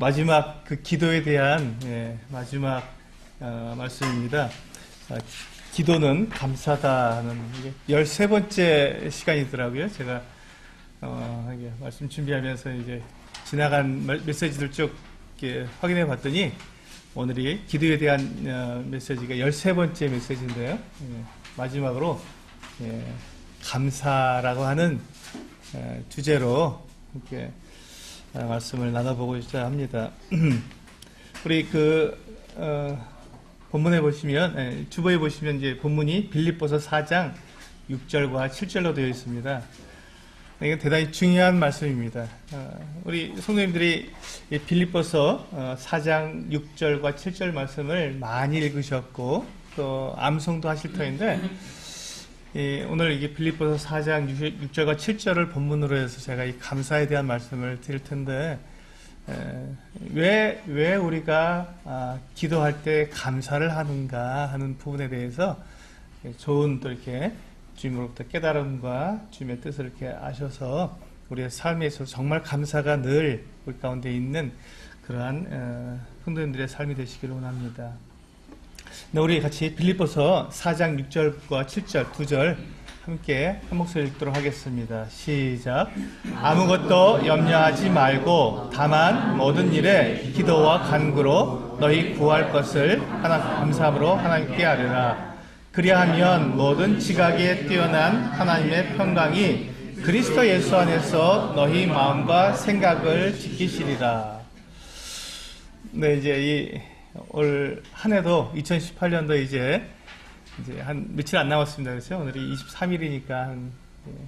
마지막 그 기도에 대한 마지막 말씀입니다. 기도는 감사다 하는 이게 13번째 시간이더라고요. 제가 이게 말씀 준비하면서 이제 지나간 메시지들 쭉 이렇게 확인해 봤더니 오늘이 기도에 대한 메시지가 13번째 메시지인데요. 마지막으로 감사라고 하는 주제로 이렇게 말씀을 나눠보고자 합니다. 우리 본문에 보시면, 주보에 보시면 이제 본문이 빌립보서 4장 6절과 7절로 되어 있습니다. 이건 대단히 중요한 말씀입니다. 우리 성도님들이 빌립보서 4장 6절과 7절 말씀을 많이 읽으셨고 또 암송도 하실 터인데, 오늘 이게 빌립보서 4장 6절과 7절을 본문으로 해서 제가 이 감사에 대한 말씀을 드릴 텐데, 왜 우리가 기도할 때 감사를 하는가 하는 부분에 대해서 좋은 또 이렇게 주님으로부터 깨달음과 주님의 뜻을 이렇게 아셔서 우리의 삶에 있어서 정말 감사가 늘 우리 가운데 있는 그러한 성도님들의 삶이 되시기를 원합니다. 네, 우리 같이 빌립보서 4장 6절과 7절 두 절 함께 한 목소리 읽도록 하겠습니다. 시작. 아무것도 염려하지 말고 다만 모든 일에 기도와 간구로 너희 구할 것을 감사함으로 하나님께 아뢰라. 그리하면 모든 지각에 뛰어난 하나님의 평강이 그리스도 예수 안에서 너희 마음과 생각을 지키시리라. 네, 이제 올 한 해도 2018년도 이제 한 며칠 안 남았습니다. 그렇죠? 오늘이 23일이니까 한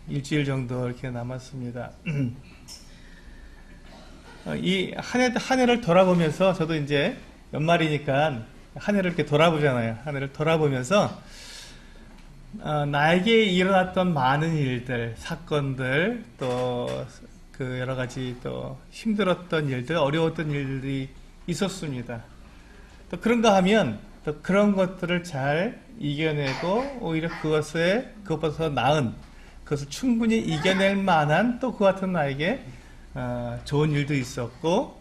일주일 정도 이렇게 남았습니다. 이 한 해를 돌아보면서 저도 이제 연말이니까 한 해를 이렇게 돌아보잖아요. 한 해를 돌아보면서 나에게 일어났던 많은 일들, 사건들, 또 그 여러 가지 또 힘들었던 일들, 어려웠던 일들이 있었습니다. 또 그런가 하면 또 그런 것들을 잘 이겨내고 오히려 그것보다 더 나은, 그것을 충분히 이겨낼 만한 또 그 같은 나에게 좋은 일도 있었고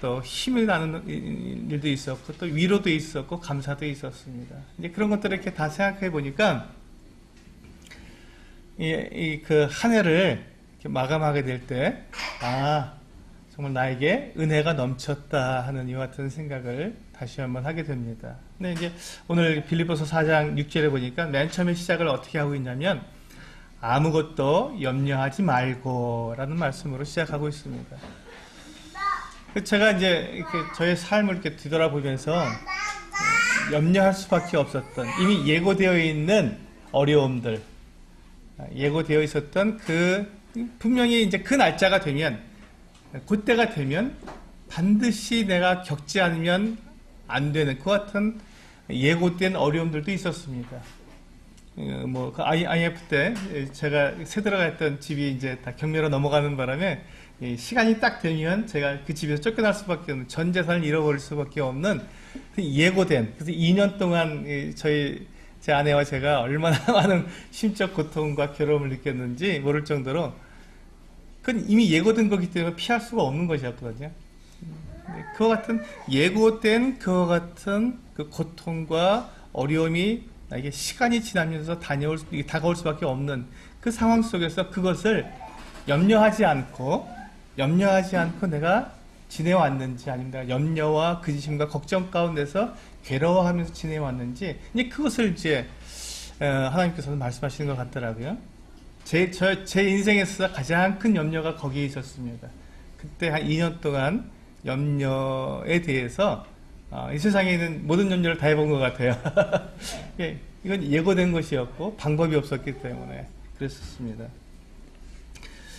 또 힘이 나는 일도 있었고 또 위로도 있었고 감사도 있었습니다. 이제 그런 것들을 이렇게 다 생각해 보니까 그 한 해를 이렇게 마감하게 될 때, 정말 나에게 은혜가 넘쳤다 하는 이와 같은 생각을 다시 한번 하게 됩니다. 근데 이제 오늘 빌립보서 4장 6절에 보니까 맨 처음에 시작을 어떻게 하고 있냐면 아무것도 염려하지 말고 라는 말씀으로 시작하고 있습니다. 제가 이제 이렇게 저의 삶을 이렇게 뒤돌아보면서 염려할 수밖에 없었던, 이미 예고되어 있는 어려움들, 예고되어 있었던 분명히 이제 그 날짜가 되면, 그때가 되면 반드시 내가 겪지 않으면 안 되는 그 같은 예고된 어려움들도 있었습니다. 그 IMF 때 제가 새 들어갔던 집이 이제 다 경매로 넘어가는 바람에 시간이 딱 되면 제가 그 집에서 쫓겨날 수밖에 없는, 전 재산을 잃어버릴 수밖에 없는 예고된, 그래서 2년 동안 제 아내와 제가 얼마나 많은 심적 고통과 괴로움을 느꼈는지 모를 정도로, 그건 이미 예고된 거기 때문에 피할 수가 없는 것이었거든요. 그와 같은 예고된 그와 같은 그 고통과 어려움이 나에게 시간이 지나면서 다가올 수밖에 없는 그 상황 속에서 그것을 염려하지 않고 내가 지내왔는지, 아니면 내가 염려와 근심과 걱정 가운데서 괴로워하면서 지내왔는지, 이제 그것을 이제 하나님께서는 말씀하시는 것 같더라고요. 제 인생에서 가장 큰 염려가 거기에 있었습니다. 그때 한 2년 동안 염려에 대해서 이 세상에 있는 모든 염려를 다 해본 것 같아요. 이건 예고된 것이었고 방법이 없었기 때문에 그랬었습니다.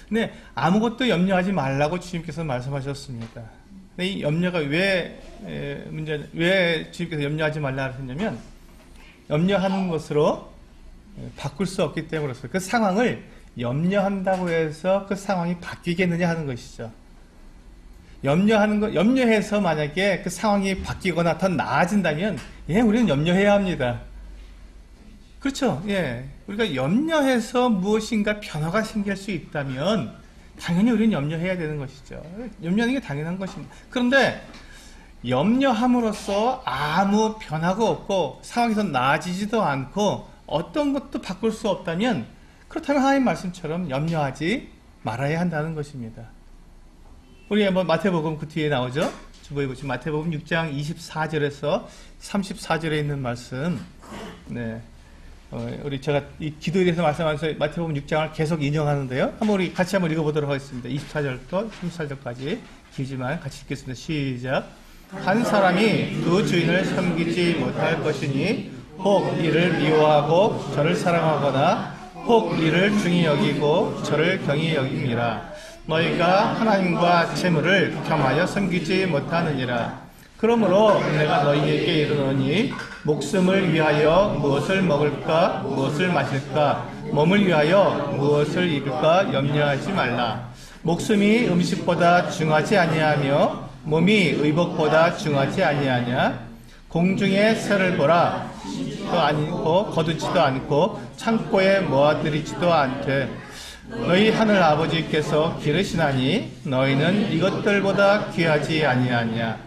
근데 아무것도 염려하지 말라고 주님께서 말씀하셨습니다. 근데 이 염려가 왜 주님께서 염려하지 말라 하셨냐면, 염려하는 것으로 바꿀 수 없기 때문에 그렇습니다. 그 상황을 염려한다고 해서 그 상황이 바뀌겠느냐 하는 것이죠. 염려해서 만약에 그 상황이 바뀌거나 더 나아진다면, 우리는 염려해야 합니다. 그렇죠. 우리가 염려해서 무엇인가 변화가 생길 수 있다면, 당연히 우리는 염려해야 되는 것이죠. 염려하는 게 당연한 것입니다. 그런데 염려함으로써 아무 변화가 없고 상황에서 나아지지도 않고 어떤 것도 바꿀 수 없다면, 그렇다면 하나님 말씀처럼 염려하지 말아야 한다는 것입니다. 우리 한번 마태복음 그 뒤에 나오죠. 주보에 보시면 마태복음 6장 24절에서 34절에 있는 말씀. 네. 우리 제가 이 기도에 대해서 말씀하면서 마태복음 6장을 계속 인용하는데요. 우리 같이 한번 읽어보도록 하겠습니다. 24절부터 34절까지 길지만 같이 읽겠습니다. 시작. 한 사람이 두 주인을 섬기지 못할 것이니 혹 이를 미워하고 저를 사랑하거나 혹 이를 중히 여기고 저를 경히 여김이라. 너희가 하나님과 재물을 겸하여 섬기지 못하느니라. 그러므로 내가 너희에게 이르노니 목숨을 위하여 무엇을 먹을까 무엇을 마실까 몸을 위하여 무엇을 입을까 염려하지 말라. 목숨이 음식보다 중하지 아니하며 몸이 의복보다 중하지 아니하냐. 공중의 새를 보라. 또 아니고 거두지도 않고 창고에 모아들이지도 않되 너희 하늘 아버지께서 기르시나니 너희는 이것들보다 귀하지 아니하냐.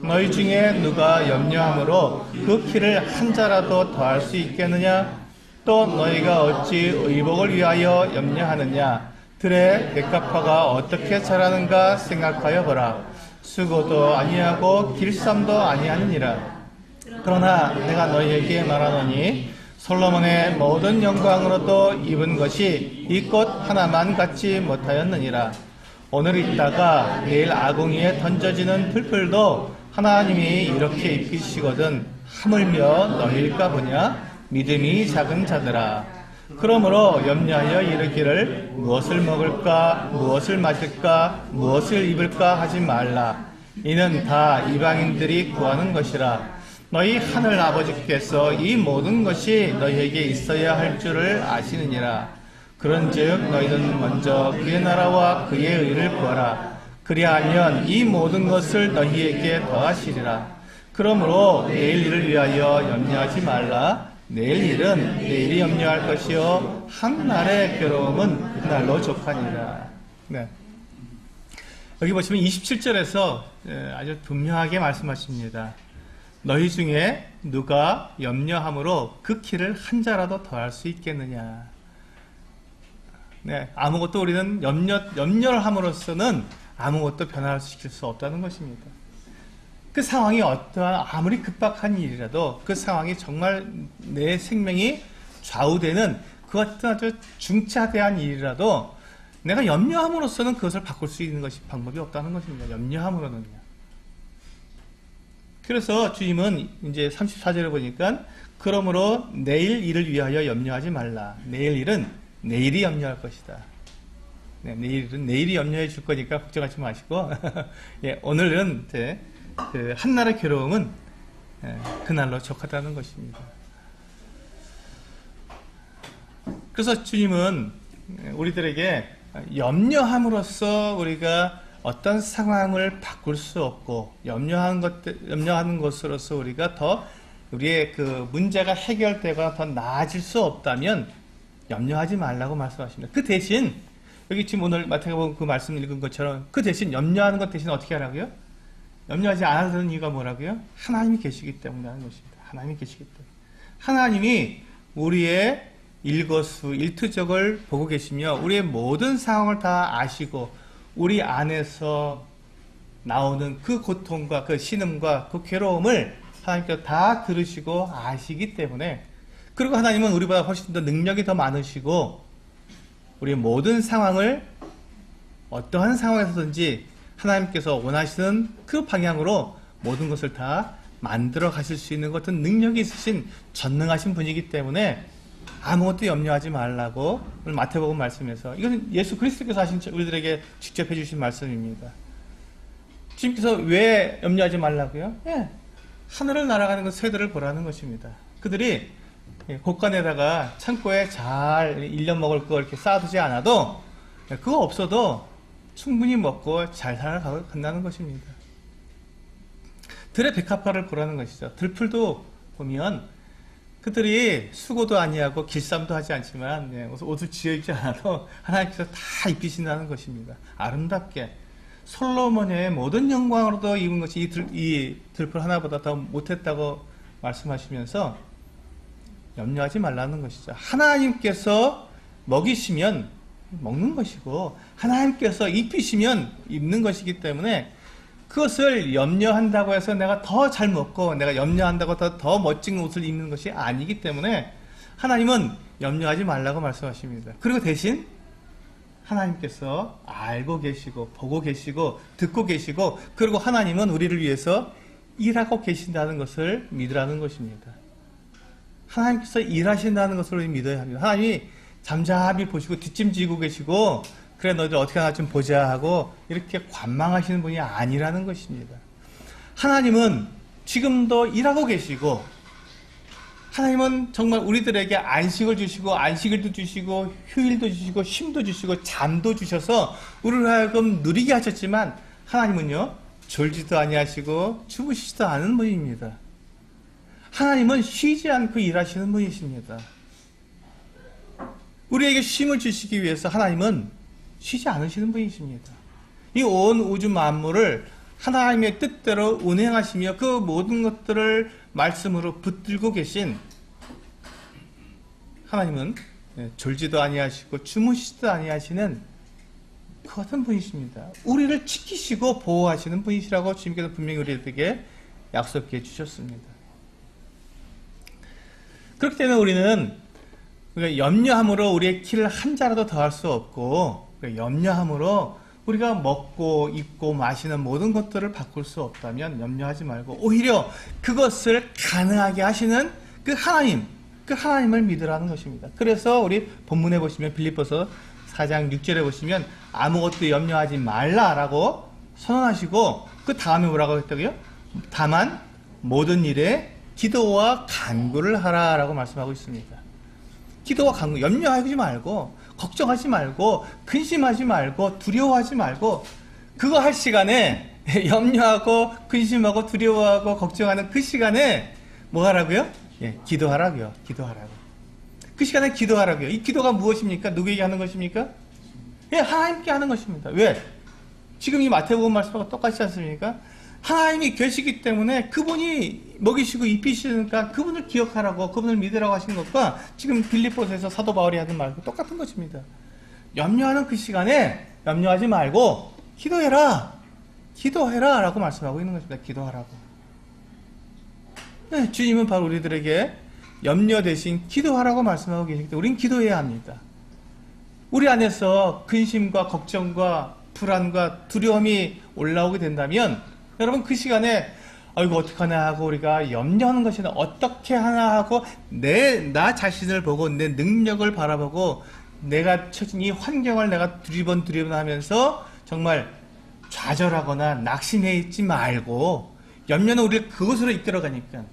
너희 중에 누가 염려함으로 그 키를 한 자라도 더할 수 있겠느냐. 또 너희가 어찌 의복을 위하여 염려하느냐. 들의 백합화가 어떻게 자라는가 생각하여 보라. 수고도 아니하고 길쌈도 아니하느니라. 그러나 내가 너희에게 말하노니 솔로몬의 모든 영광으로도 입은 것이 이 꽃 하나만 갖지 못하였느니라. 오늘 있다가 내일 아궁이에 던져지는 풀풀도 하나님이 이렇게 입히시거든 하물며 너희일까 보냐. 믿음이 작은 자들아. 그러므로 염려하여 이르기를 무엇을 먹을까 무엇을 마실까 무엇을 입을까 하지 말라. 이는 다 이방인들이 구하는 것이라. 너희 하늘 아버지께서 이 모든 것이 너희에게 있어야 할 줄을 아시느니라. 그런즉 너희는 먼저 그의 나라와 그의 의를 구하라. 그리하면 이 모든 것을 너희에게 더하시리라. 그러므로 내일 일을 위하여 염려하지 말라. 내일 일은 내일이 염려할 것이요 한 날의 괴로움은 그날로 족하니라. 네. 여기 보시면 27절에서 아주 분명하게 말씀하십니다. 너희 중에 누가 염려함으로 그 키를 한 자라도 더할 수 있겠느냐. 네, 아무것도 우리는 염려를 함으로써는 아무것도 변화시킬 수 없다는 것입니다. 그 상황이 어떠한 아무리 급박한 일이라도 그 상황이 정말 내 생명이 좌우되는 그 같은 아주 중차대한 일이라도 내가 염려함으로써는 그것을 바꿀 수 있는 것이 방법이 없다는 것입니다. 염려함으로는요. 그래서 주님은 이제 34절에 보니까 그러므로 내일 일을 위하여 염려하지 말라. 내일 일은 내일이 염려할 것이다. 네, 내일은 내일이 염려해 줄 거니까 걱정하지 마시고 예, 오늘은 이제 그 한날의 괴로움은 그날로 족하다는 것입니다. 그래서 주님은 우리들에게 염려함으로써 우리가 어떤 상황을 바꿀 수 없고 염려하는 것으로서 우리가 더 우리의 그 문제가 해결되거나 더 나아질 수 없다면 염려하지 말라고 말씀하십니다. 그 대신 여기 지금 오늘 마태복음 그 말씀 읽은 것처럼 그 대신 염려하는 것 대신 어떻게 하라고요? 염려하지 않아도 되는 이유가 뭐라고요? 하나님이 계시기 때문에 하는 것입니다. 하나님이 계시기 때문에. 하나님이 우리의 일거수일투족을 보고 계시며 우리의 모든 상황을 다 아시고 우리 안에서 나오는 그 고통과 그 신음과 그 괴로움을 하나님께서 다 들으시고 아시기 때문에, 그리고 하나님은 우리보다 훨씬 더 능력이 더 많으시고 우리의 모든 상황을 어떠한 상황에서든지 하나님께서 원하시는 그 방향으로 모든 것을 다 만들어 가실 수 있는 것은 능력이 있으신 전능하신 분이기 때문에 아무것도 염려하지 말라고 오늘 마태복음 말씀에서, 이건 예수 그리스도께서 하신 우리들에게 직접 해주신 말씀입니다. 주님께서 왜 염려하지 말라고요? 예, 하늘을 날아가는 그 새들을 보라는 것입니다. 그들이 곳간에다가 창고에 잘 1년 먹을 거 이렇게 쌓아두지 않아도 그거 없어도 충분히 먹고 잘 살아간다는 것입니다. 들의 백합화를 보라는 것이죠. 들풀도 보면 그들이 수고도 아니하고 길쌈도 하지 않지만 옷을 지어 입지 않아도 하나님께서 다 입히신다는 것입니다. 아름답게 솔로몬의 모든 영광으로도 입은 것이 이 들풀 하나보다 더 못했다고 말씀하시면서 염려하지 말라는 것이죠. 하나님께서 먹이시면 먹는 것이고 하나님께서 입히시면 입는 것이기 때문에 그것을 염려한다고 해서 내가 더 잘 먹고 내가 염려한다고 더 멋진 옷을 입는 것이 아니기 때문에 하나님은 염려하지 말라고 말씀하십니다. 그리고 대신 하나님께서 알고 계시고 보고 계시고 듣고 계시고 그리고 하나님은 우리를 위해서 일하고 계신다는 것을 믿으라는 것입니다. 하나님께서 일하신다는 것을 믿어야 합니다. 하나님이 잠잠히 보시고 뒷짐지고 계시고 그래 너희들 어떻게 하나 좀 보자 하고 이렇게 관망하시는 분이 아니라는 것입니다. 하나님은 지금도 일하고 계시고 하나님은 정말 우리들에게 안식을 주시고 안식일도 주시고 휴일도 주시고 쉼도 주시고 잠도 주셔서 우리를 하여금 누리게 하셨지만 하나님은요 졸지도 아니하시고 주무시지도 않은 분입니다. 하나님은 쉬지 않고 일하시는 분이십니다. 우리에게 쉼을 주시기 위해서 하나님은 쉬지 않으시는 분이십니다. 이 온 우주 만물을 하나님의 뜻대로 운행하시며 그 모든 것들을 말씀으로 붙들고 계신 하나님은 졸지도 아니하시고 주무시지도 아니하시는 그 같은 분이십니다. 우리를 지키시고 보호하시는 분이시라고 주님께서 분명히 우리에게 약속해 주셨습니다. 그렇기 때문에 우리는 염려함으로 우리의 키를 한 자라도 더할 수 없고 염려함으로 우리가 먹고 입고 마시는 모든 것들을 바꿀 수 없다면 염려하지 말고 오히려 그것을 가능하게 하시는 그 하나님을 믿으라는 것입니다. 그래서 우리 본문에 보시면 빌립보서 4장 6절에 보시면 아무것도 염려하지 말라라고 선언하시고 그 다음에 뭐라고 했다고요? 다만 모든 일에 기도와 간구를 하라라고 말씀하고 있습니다. 기도와 간구, 염려하지 말고 걱정하지 말고 근심하지 말고 두려워하지 말고 그거 할 시간에 염려하고 근심하고 두려워하고 걱정하는 그 시간에 뭐 하라고요? 기도하라고요. 기도하라고. 그 시간에 기도하라고요. 이 기도가 무엇입니까? 누구에게 하는 것입니까? 하나님께 하는 것입니다. 왜? 지금 이 마태복음 말씀하고 똑같지 않습니까? 하나님이 계시기 때문에 그분이 먹이시고 입히시니까 그분을 기억하라고 그분을 믿으라고 하시는 것과 지금 빌립보서에서 사도 바울이 하는 말과 똑같은 것입니다. 염려하는 그 시간에 염려하지 말고 기도해라 라고 말씀하고 있는 것입니다. 기도하라고. 네, 주님은 바로 우리들에게 염려 대신 기도하라고 말씀하고 계시기 때문에 우린 기도해야 합니다. 우리 안에서 근심과 걱정과 불안과 두려움이 올라오게 된다면 여러분 그 시간에 아이고 어떡하나 하고 우리가 염려하는 것이 어떻게 하나 하고 나 자신을 보고 내 능력을 바라보고 내가 처진 이 환경을 내가 두리번 하면서 정말 좌절하거나 낙심해 있지 말고 염려는 우리를 그것으로 이끌어가니까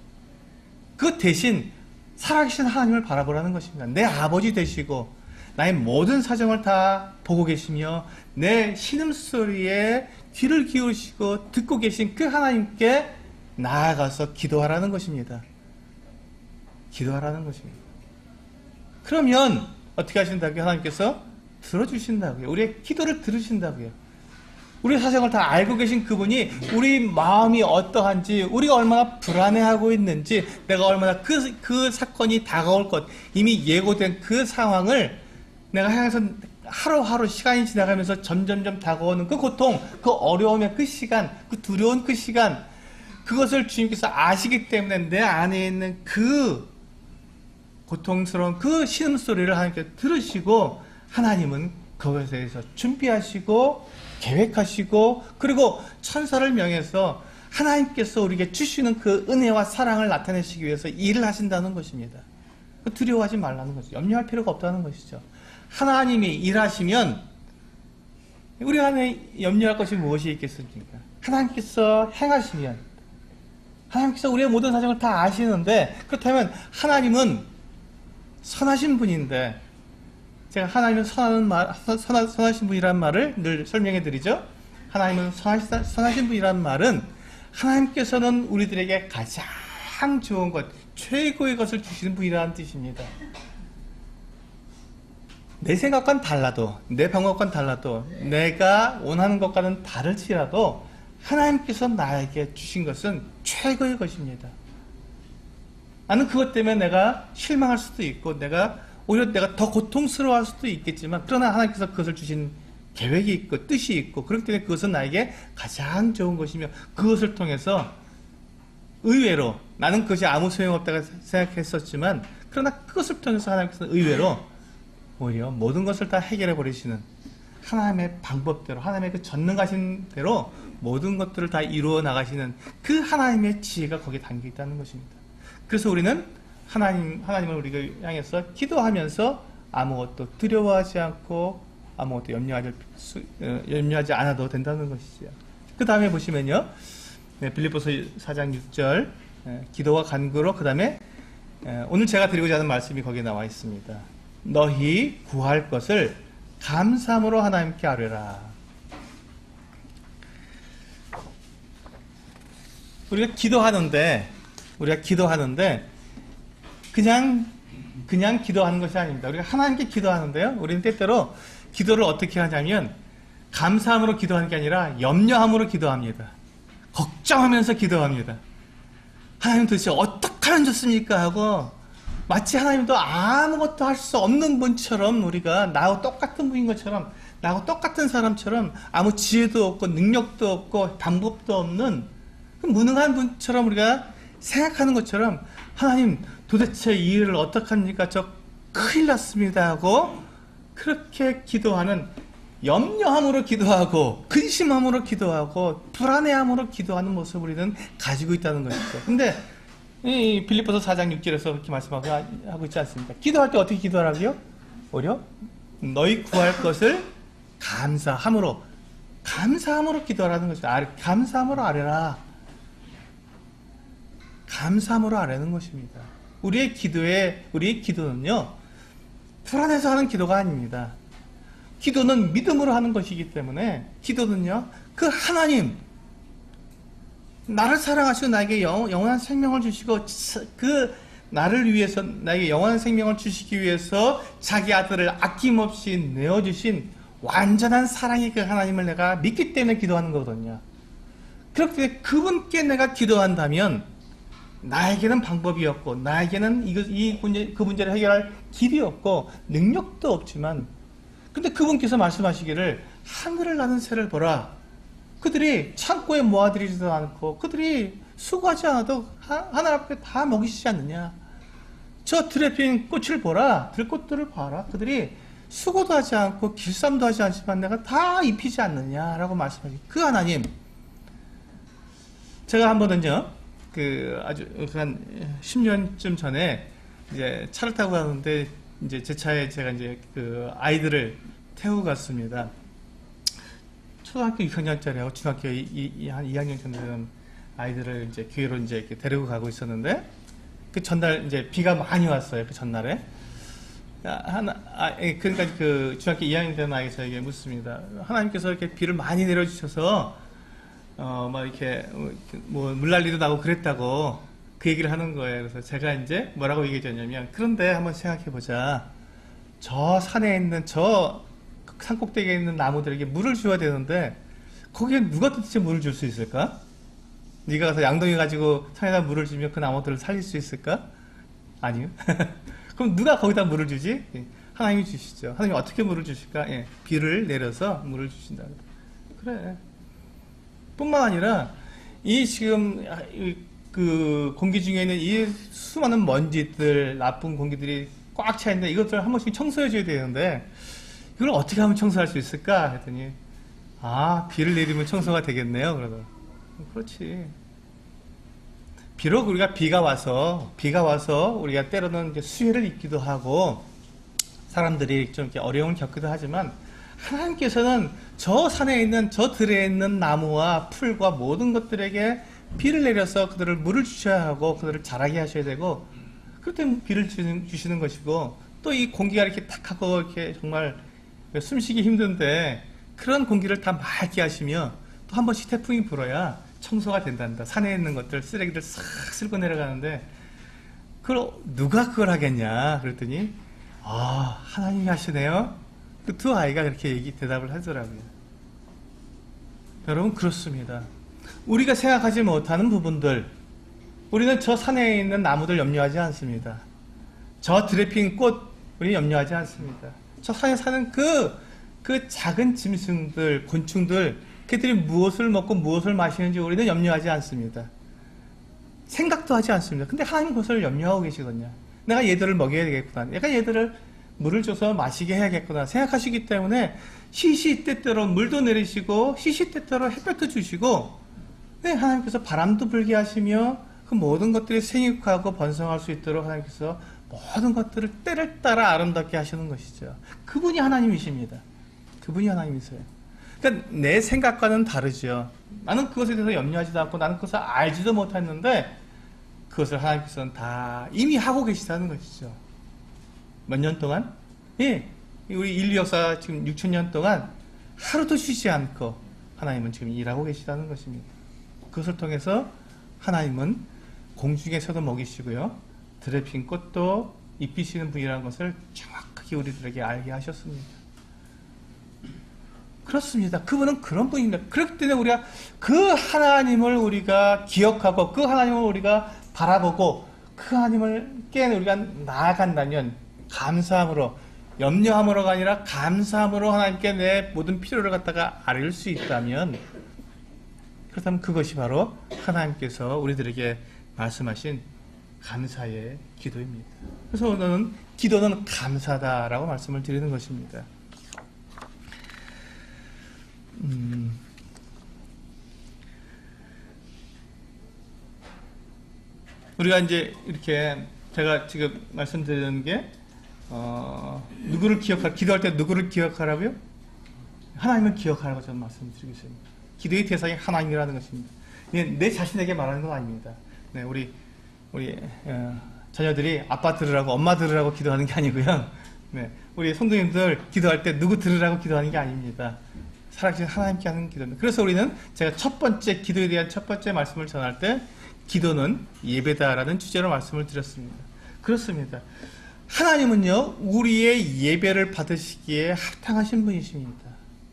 그 대신 살아계신 하나님을 바라보라는 것입니다. 내 아버지 되시고 나의 모든 사정을 다 보고 계시며 내 신음소리에 귀를 기울이시고 듣고 계신 그 하나님께 나아가서 기도하라는 것입니다. 기도하라는 것입니다. 그러면 어떻게 하신다고요? 하나님께서 들어주신다고요. 우리의 기도를 들으신다고요. 우리 사정을 다 알고 계신 그분이 우리 마음이 어떠한지 우리가 얼마나 불안해하고 있는지 내가 얼마나 그 사건이 다가올 것 이미 예고된 그 상황을 내가 향해서 하루하루 시간이 지나가면서 점점점 다가오는 그 고통, 그 어려움의 그 시간, 그 두려운 그 시간 그것을 주님께서 아시기 때문에 내 안에 있는 그 고통스러운 그 신음소리를 하나님께 들으시고 하나님은 그것에 대해서 준비하시고 계획하시고 그리고 천사를 명해서 하나님께서 우리에게 주시는 그 은혜와 사랑을 나타내시기 위해서 일을 하신다는 것입니다. 두려워하지 말라는 거죠. 염려할 필요가 없다는 것이죠. 하나님이 일하시면 우리 안에 염려할 것이 무엇이 있겠습니까? 하나님께서 행하시면 하나님께서 우리의 모든 사정을 다 아시는데 그렇다면 하나님은 선하신 분인데 제가 하나님은 선하신 분이라는 말을 늘 설명해 드리죠. 하나님은 선하신 분이라는 말은 하나님께서는 우리들에게 가장 가장 좋은 것, 최고의 것을 주시는 분이라는 뜻입니다. 내 생각과는 달라도, 내 방법과는 달라도, 내가 원하는 것과는 다를지라도 하나님께서 나에게 주신 것은 최고의 것입니다. 나는 그것 때문에 내가 실망할 수도 있고 오히려 내가 더 고통스러워할 수도 있겠지만, 그러나 하나님께서 그것을 주신 계획이 있고 뜻이 있고, 그렇기 때문에 그것은 나에게 가장 좋은 것이며, 그것을 통해서 의외로 나는 그것이 아무 소용없다고 생각했었지만, 그러나 그것을 통해서 하나님께서는 의외로 오히려 모든 것을 다 해결해 버리시는 하나님의 방법대로, 하나님의 그 전능하신 대로 모든 것들을 다 이루어 나가시는 그 하나님의 지혜가 거기에 담겨 있다는 것입니다. 그래서 우리는 하나님을 우리가 향해서 기도하면서 아무것도 두려워하지 않고 아무것도 염려하지 않아도 된다는 것이죠. 그 다음에 보시면요, 빌립보서 4장 6절, 기도와 간구로, 그 다음에 오늘 제가 드리고자 하는 말씀이 거기에 나와 있습니다. 너희 구할 것을 감사함으로 하나님께 아뢰라. 우리가 기도하는데 그냥 기도하는 것이 아닙니다. 우리가 하나님께 기도하는데요, 우리는 때때로 기도를 어떻게 하냐면 감사함으로 기도하는 게 아니라 염려함으로 기도합니다. 걱정하면서 기도합니다. 하나님 도대체 어떻게 하면 좋습니까? 하고 마치 하나님도 아무것도 할 수 없는 분처럼, 우리가 나하고 똑같은 분인 것처럼, 나하고 똑같은 사람처럼 아무 지혜도 없고 능력도 없고 방법도 없는 무능한 분처럼 우리가 생각하는 것처럼, 하나님 도대체 이 일을 어떡합니까? 저 큰일 났습니다 하고 그렇게 기도하는, 염려함으로 기도하고 근심함으로 기도하고 불안해함으로 기도하는 모습을 우리는 가지고 있다는 것이죠. 근데 이 빌립보서 4장 6절에서 그렇게 말씀하고 있지 않습니까? 기도할 때 어떻게 기도하라고요? 오히려 너희 구할 것을 감사함으로 기도하라는 것이죠. 감사함으로 아뢰라. 감사함으로 아뢰는 것입니다. 우리의 기도는요, 불안해서 하는 기도가 아닙니다. 기도는 믿음으로 하는 것이기 때문에, 기도는요, 그 하나님, 나를 사랑하시고 나에게 영원한 생명을 주시고, 그 나를 위해서, 나에게 영원한 생명을 주시기 위해서 자기 아들을 아낌없이 내어주신 완전한 사랑의 그 하나님을 내가 믿기 때문에 기도하는 거거든요. 그렇기 때문에 그분께 내가 기도한다면 나에게는 방법이 없고, 나에게는 그 문제를 해결할 길이 없고 능력도 없지만, 근데 그분께서 말씀하시기를 하늘을 나는 새를 보라. 그들이 창고에 모아들이지도 않고 그들이 수고하지 않아도 하늘 앞에 다 먹이시지 않느냐. 저 들에 핀 꽃을 보라. 들꽃들을 봐라. 그들이 수고도 하지 않고 길쌈도 하지 않지만 내가 다 입히지 않느냐라고 말씀하시고, 그 하나님, 제가 한 번은요, 아주 한 10년쯤 전에 이제 차를 타고 가는데, 이제 제 차에 제가 이제 아이들을 태우고 갔습니다. 초등학교 6학년짜리하고 중학교 한 2학년 정도 되는 아이들을 이제 교회로 이제 이렇게 데리고 가고 있었는데, 그 전날 이제 비가 많이 왔어요. 그 전날에. 그러니까 그 중학교 2학년 되는 아이가 저에게 묻습니다. 하나님께서 이렇게 비를 많이 내려주셔서 막 이렇게 뭐 물난리도 나고 그랬다고 그 얘기를 하는 거예요. 그래서 제가 이제 뭐라고 얘기했냐면, 그런데 한번 생각해보자. 저 산에 있는, 저 산꼭대기에 있는 나무들에게 물을 줘야 되는데 거기에 누가 도대체 물을 줄 수 있을까? 네가 가서 양동이 가지고 산에다 물을 주면 그 나무들을 살릴 수 있을까? 아니요. 그럼 누가 거기다 물을 주지? 하나님이 주시죠. 하나님이 어떻게 물을 주실까? 비를 내려서 물을 주신다. 그래. 뿐만 아니라 이 지금 그 공기 중에 있는 이 수많은 먼지들, 나쁜 공기들이 꽉 차 있는데 이것들을 한 번씩 청소해 줘야 되는데 이걸 어떻게 하면 청소할 수 있을까? 했더니 비를 내리면 청소가 되겠네요. 그러더라고요. 그렇지. 비록 우리가 비가 와서 우리가 때로는 이제 수해를 입기도 하고 사람들이 좀 이렇게 어려움을 겪기도 하지만, 하나님께서는 저 산에 있는, 저 들에 있는 나무와 풀과 모든 것들에게 비를 내려서 그들을 물을 주셔야 하고 그들을 자라게 하셔야 되고, 그럴 때 비를 주시는 것이고, 또 이 공기가 이렇게 탁하고 이렇게 정말 숨쉬기 힘든데 그런 공기를 다 맑게 하시며, 또 한 번씩 태풍이 불어야 청소가 된단다. 산에 있는 것들, 쓰레기들 싹 쓸고 내려가는데, 그걸 누가 그걸 하겠냐? 그랬더니, 하나님이 하시네요. 그 두 아이가 그렇게 대답을 하더라고요. 여러분, 그렇습니다. 우리가 생각하지 못하는 부분들, 우리는 저 산에 있는 나무들 염려하지 않습니다. 저 들에 핀 꽃, 우리 염려하지 않습니다. 저 산에 사는 그 작은 짐승들, 곤충들, 그들이 무엇을 먹고 무엇을 마시는지 우리는 염려하지 않습니다. 생각도 하지 않습니다. 근데 하나님 그것을 염려하고 계시거든요. 내가 얘들을 먹여야 되겠구나. 내가 얘들을 물을 줘서 마시게 해야겠구나 생각하시기 때문에 시시때때로 물도 내리시고 시시때때로 햇볕도 주시고, 네, 하나님께서 바람도 불게 하시며 그 모든 것들이 생육하고 번성할 수 있도록 하나님께서 모든 것들을 때를 따라 아름답게 하시는 것이죠. 그분이 하나님이십니다. 그분이 하나님이세요. 그러니까 내 생각과는 다르죠. 나는 그것에 대해서 염려하지도 않고 나는 그것을 알지도 못했는데 그것을 하나님께서는 다 이미 하고 계시다는 것이죠. 몇 년 동안? 예, 우리 인류 역사 지금 6,000년 동안 하루도 쉬지 않고 하나님은 지금 일하고 계시다는 것입니다. 그것을 통해서 하나님은 공중에서도 먹이시고요, 들에 핀 꽃도 입히시는 분이라는 것을 정확하게 우리들에게 알게 하셨습니다. 그렇습니다. 그분은 그런 분입니다. 그렇기 때문에 우리가 그 하나님을 우리가 기억하고 그 하나님을 우리가 바라보고 그 하나님을께 우리가 나아간다면 감사함으로, 염려함으로가 아니라 감사함으로 하나님께 내 모든 필요를 갖다가 아뢰을 수 있다면, 그렇다면 그것이 바로 하나님께서 우리들에게 말씀하신 감사의 기도입니다. 그래서 오늘은 기도는 감사다라고 말씀을 드리는 것입니다. 우리가 이제 이렇게 제가 지금 말씀드리는 게 누구를 기도할 때 누구를 기억하라고요? 하나님을 기억하라고 저는 말씀드리고 있습니다. 기도의 대상이 하나님이라는 것입니다. 내 자신에게 말하는 건 아닙니다. 네, 우리 자녀들이 아빠 들으라고, 엄마 들으라고 기도하는 게 아니고요. 네, 우리 성도님들 기도할 때 누구 들으라고 기도하는 게 아닙니다. 살아계신 하나님께 하는 기도입니다. 그래서 우리는 제가 첫 번째 기도에 대한 첫 번째 말씀을 전할 때 기도는 예배다라는 주제로 말씀을 드렸습니다. 그렇습니다. 하나님은요, 우리의 예배를 받으시기에 합당하신 분이십니다.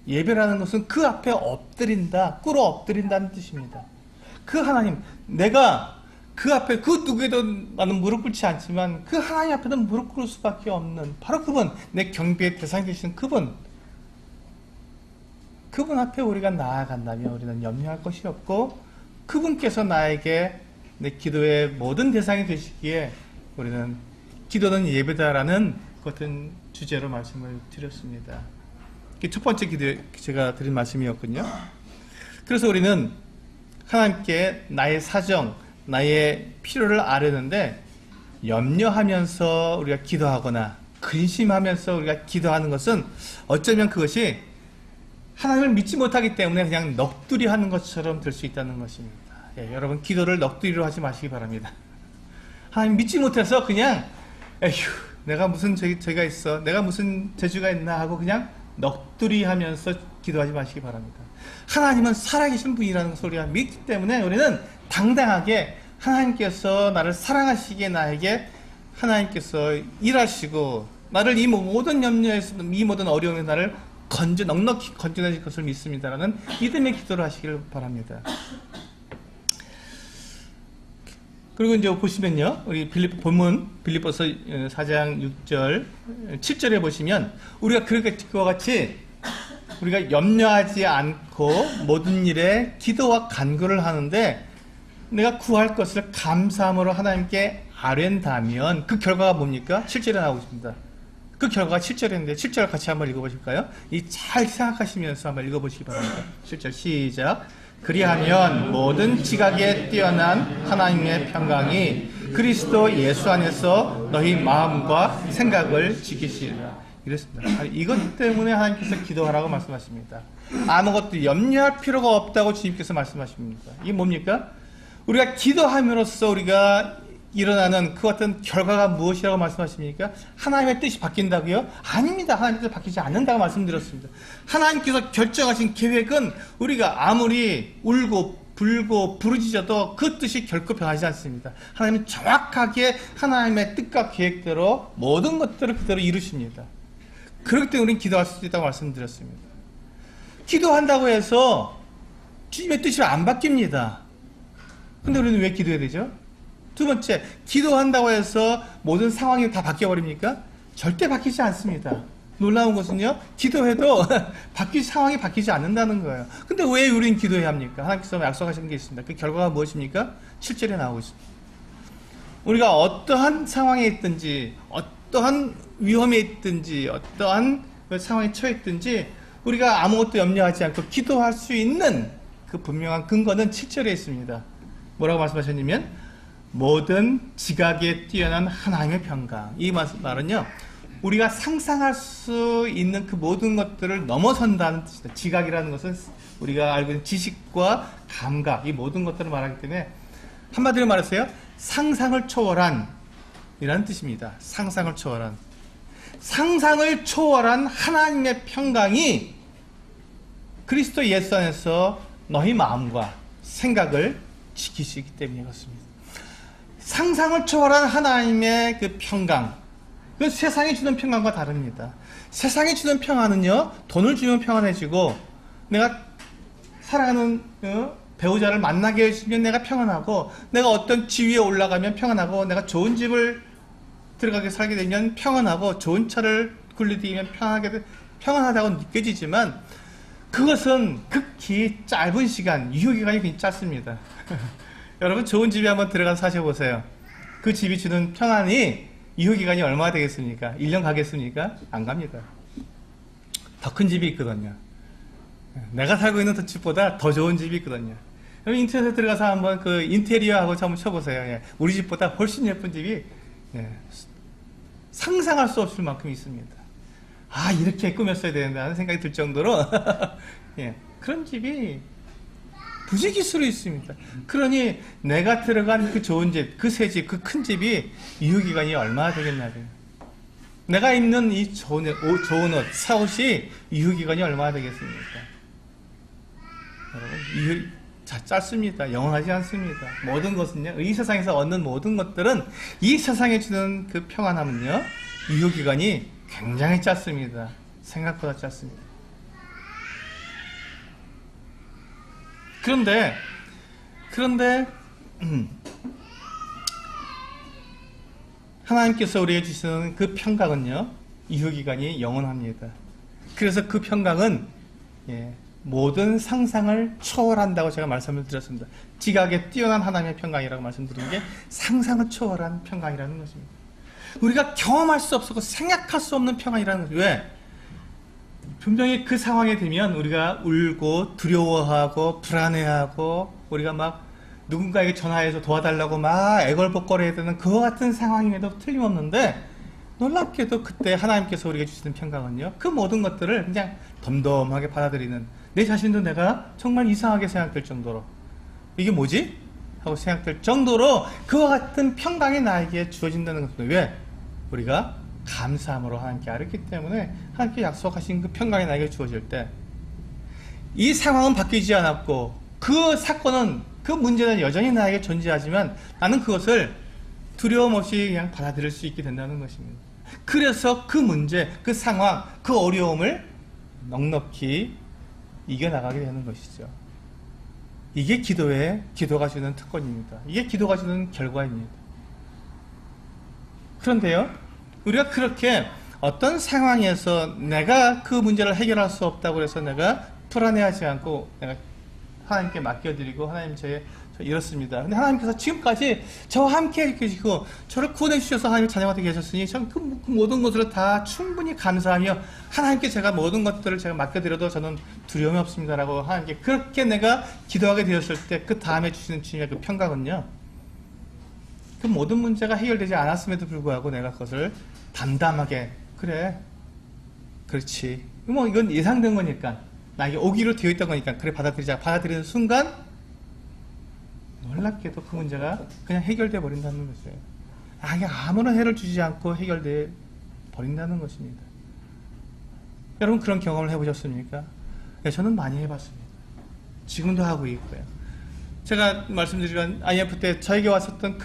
예배라는 것은 그 앞에 엎드린다, 꿇어 엎드린다는 뜻입니다. 그 하나님, 내가 그 앞에 그 누구에도 나는 무릎 꿇지 않지만 그 하나님 앞에는 무릎 꿇을 수밖에 없는 바로 그분, 내 경배의 대상이 되시는 그분 앞에 우리가 나아간다면 우리는 염려할 것이 없고 그분께서 나에게 내 기도의 모든 대상이 되시기에 우리는 기도는 예배다라는 같은 주제로 말씀을 드렸습니다. 첫 번째 기도에 제가 드린 말씀이었군요. 그래서 우리는 하나님께 나의 사정, 나의 필요를 아뢰는데 염려하면서 우리가 기도하거나 근심하면서 우리가 기도하는 것은 어쩌면 그것이 하나님을 믿지 못하기 때문에 그냥 넋두리 하는 것처럼 될 수 있다는 것입니다. 예, 여러분 기도를 넋두리로 하지 마시기 바랍니다. 하나님 믿지 못해서 그냥 에휴 내가 무슨 죄가 있어, 내가 무슨 재주가 있나 하고 그냥 넋두리 하면서 기도하지 마시기 바랍니다. 하나님은 살아계신 분이라는 것을 우리가 믿기 때문에 우리는 당당하게 하나님께서 나를 사랑하시기에 나에게 하나님께서 일하시고 나를 이 모든 염려에서, 이 모든 어려움에서 나를 넉넉히 건져내실 것을 믿습니다라는 믿음의 기도를 하시길 바랍니다. 그리고 이제 보시면요, 우리 본문 빌립보서 4장 6절 7절에 보시면 우리가 그와 같이 우리가 염려하지 않고 모든 일에 기도와 간구를 하는데 내가 구할 것을 감사함으로 하나님께 아뢰다면 그 결과가 뭡니까? 7절에 나오고 있습니다. 그 결과가 7절인데 7절 같이 한번 읽어보실까요? 잘 생각하시면서 한번 읽어보시기 바랍니다. 7절 시작. 그리하면 모든 지각에 뛰어난 하나님의 평강이 그리스도 예수 안에서 너희 마음과 생각을 지키시리라. 이랬습니다. 이것 때문에 하나님께서 기도하라고 말씀하십니다. 아무것도 염려할 필요가 없다고 주님께서 말씀하십니다. 이게 뭡니까? 우리가 기도함으로써 우리가 일어나는 그 같은 결과가 무엇이라고 말씀하십니까? 하나님의 뜻이 바뀐다고요? 아닙니다. 하나님의 뜻이 바뀌지 않는다고 말씀드렸습니다. 하나님께서 결정하신 계획은 우리가 아무리 울고 불고 부르짖어도 그 뜻이 결코 변하지 않습니다. 하나님은 정확하게 하나님의 뜻과 계획대로 모든 것들을 그대로 이루십니다. 그렇기 때문에 우리는 기도할 수 있다고 말씀드렸습니다. 기도한다고 해서 주님의 뜻이 안 바뀝니다. 근데 우리는 왜 기도해야 되죠? 두 번째, 기도한다고 해서 모든 상황이 다 바뀌어버립니까? 절대 바뀌지 않습니다. 놀라운 것은요, 기도해도 상황이 바뀌지 않는다는 거예요. 근데 왜 우리는 기도해야 합니까? 하나님께서 약속하신 게 있습니다. 그 결과가 무엇입니까? 7절에 나오고 있습니다. 우리가 어떠한 상황에 있든지, 어떠한 위험에 있든지, 어떠한 상황에 처했든지, 우리가 아무것도 염려하지 않고 기도할 수 있는 그 분명한 근거는 7절에 있습니다. 뭐라고 말씀하셨냐면, 모든 지각에 뛰어난 하나님의 평강. 이 말은요, 우리가 상상할 수 있는 그 모든 것들을 넘어선다는 뜻입니다. 지각이라는 것은 우리가 알고 있는 지식과 감각, 이 모든 것들을 말하기 때문에 한마디로 말해서요, 상상을 초월한 이라는 뜻입니다. 상상을 초월한. 상상을 초월한 하나님의 평강이 그리스도 예수 안에서 너희 마음과 생각을 지키시기 때문에 그렇습니다. 상상을 초월한 하나님의 그 평강, 그 세상이 주는 평안과 다릅니다. 세상이 주는 평안은요, 돈을 주면 평안해지고, 내가 사랑하는 배우자를 만나게 해주면 내가 평안하고, 내가 어떤 지위에 올라가면 평안하고, 내가 좋은 집을 들어가게 살게 되면 평안하고, 좋은 차를 굴리면 평안하다고 느껴지지만, 그것은 극히 짧은 시간, 유효기간이 굉장히 짧습니다. 여러분, 좋은 집에 한번 들어가서 사셔보세요. 그 집이 주는 평안이 유효기간이 얼마나 되겠습니까? 1년 가겠습니까? 안 갑니다. 더 큰 집이 있거든요. 내가 살고 있는 집보다 더 좋은 집이 있거든요. 여러분, 인터넷에 들어가서 한번 그 인테리어하고 한번 쳐보세요. 예. 우리 집보다 훨씬 예쁜 집이, 예, 상상할 수 없을 만큼 있습니다. 아, 이렇게 꾸몄어야 되는다는 생각이 들 정도로 예, 그런 집이 부지기수로 있습니다. 그러니 내가 들어간 그 좋은 집, 그 새 집, 그 큰 집이 유효기간이 얼마나 되겠냐고요. 내가 입는 이 좋은 옷, 새 옷이 유효기간이 얼마나 되겠습니까? 여러분, 짧습니다. 영원하지 않습니다. 모든 것은요, 이 세상에서 얻는 모든 것들은 이 세상에 주는 그 평안함은요, 유효기간이 굉장히 짧습니다. 생각보다 짧습니다. 그런데 하나님께서 우리에게 주시는 그 평강은요, 유효기간이 영원합니다. 그래서 그 평강은, 예, 모든 상상을 초월한다고 제가 말씀을 드렸습니다. 지각에 뛰어난 하나님의 평강이라고 말씀드린 게 상상을 초월한 평강이라는 것입니다. 우리가 경험할 수 없고 생각할 수 없는 평안이라는 거죠. 왜? 분명히 그 상황에 되면 우리가 울고 두려워하고 불안해하고 우리가 막 누군가에게 전화해서 도와달라고 막 애걸복걸해야 되는 그와 같은 상황임에도 틀림없는데, 놀랍게도 그때 하나님께서 우리에게 주시는 평강은요, 그 모든 것들을 그냥 덤덤하게 받아들이는, 내 자신도 내가 정말 이상하게 생각될 정도로 이게 뭐지? 하고 생각될 정도로 그와 같은 평강이 나에게 주어진다는 것입니다. 왜? 우리가 감사함으로 하나님께 알았기 때문에 하나님께 약속하신 그 평강이 나에게 주어질 때, 이 상황은 바뀌지 않았고 그 사건은, 그 문제는 여전히 나에게 존재하지만 나는 그것을 두려움 없이 그냥 받아들일 수 있게 된다는 것입니다. 그래서 그 문제, 그 상황, 그 어려움을 넉넉히 이겨나가게 되는 것이죠. 이게 기도가 주는 특권입니다. 이게 기도가 주는 결과입니다. 그런데요, 우리가 그렇게 어떤 상황에서 내가 그 문제를 해결할 수 없다고 해서 내가 불안해하지 않고 내가 하나님께 맡겨드리고, 하나님 저 이렇습니다. 근데 하나님께서 지금까지 저와 함께 해주시고 저를 구원해 주셔서 하나님의 자녀가 되게 하셨으니 저는 그 모든 것을 다 충분히 감사하며 하나님께 제가 모든 것들을 제가 맡겨드려도 저는 두려움이 없습니다라고 하나님께 그렇게 내가 기도하게 되었을 때, 그 다음에 주시는 주님의 그 평강은요, 그 모든 문제가 해결되지 않았음에도 불구하고 내가 그것을 담담하게, 그래, 그렇지, 뭐 이건 예상된 거니까, 나에게 오기로 되어 있던 거니까 그래 받아들이자, 받아들이는 순간 놀랍게도 그 문제가 그냥 해결돼 버린다는 것이에요. 그냥 아무런 해를 주지 않고 해결돼 버린다는 것입니다. 여러분, 그런 경험을 해보셨습니까? 네, 저는 많이 해봤습니다. 지금도 하고 있고요. 제가 말씀드린 IMF 때 저에게 왔었던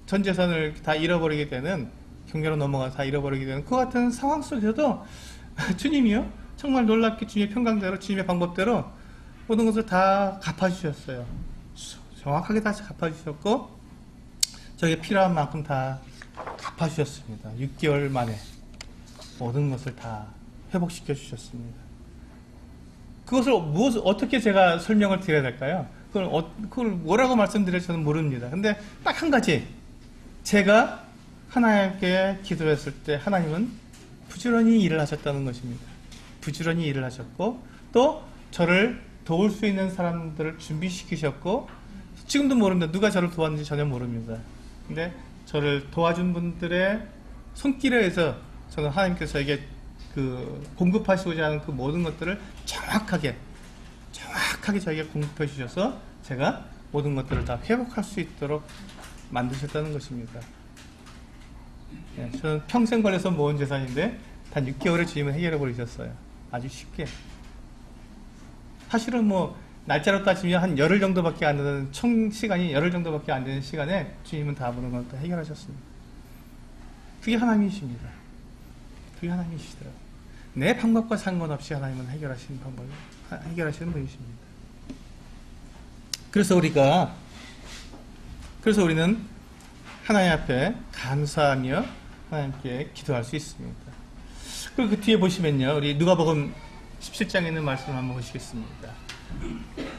전 재산을 다 잃어버리게 되는, 경매로 넘어가서 다 잃어버리게 되는 그 같은 상황 속에서도 주님이요, 정말 놀랍게 주님의 평강대로, 주님의 방법대로 모든 것을 다 갚아주셨어요. 정확하게 다 갚아주셨고, 저에게 필요한 만큼 다 갚아주셨습니다. 6개월 만에 모든 것을 다 회복시켜 주셨습니다. 그것을 어떻게 제가 설명을 드려야 될까요? 그걸 뭐라고 말씀드려야 저는 모릅니다. 근데 딱 한 가지, 제가 하나님께 기도했을 때 하나님은 부지런히 일을 하셨다는 것입니다. 부지런히 일을 하셨고, 또 저를 도울 수 있는 사람들을 준비시키셨고, 지금도 모릅니다. 누가 저를 도왔는지 전혀 모릅니다. 근데 저를 도와준 분들의 손길에 의해서 저는 하나님께서 저에게 공급하시고자 하는 그 모든 것들을 정확하게 저에게 공급해 주셔서 제가 모든 것들을 다 회복할 수 있도록 만드셨다는 것입니다. 네, 저는 평생 걸려서 모은 재산인데 단 6개월에 주님은 해결해 버리셨어요. 아주 쉽게. 사실은 날짜로 따지면 한 열흘 정도밖에 안 되는, 총 시간이 열흘 정도밖에 안 되는 시간에 주님은 다 모든 걸 다 해결하셨습니다. 그게 하나님이십니다. 그게 하나님이시더라고요. 내 방법과 상관없이 하나님은 해결하시는 분이십니다. 그래서 우리는 하나님 앞에 감사하며 하나님께 기도할 수 있습니다. 그리고 그 뒤에 보시면요, 우리 누가복음 17장에 있는 말씀을 한번 보시겠습니다.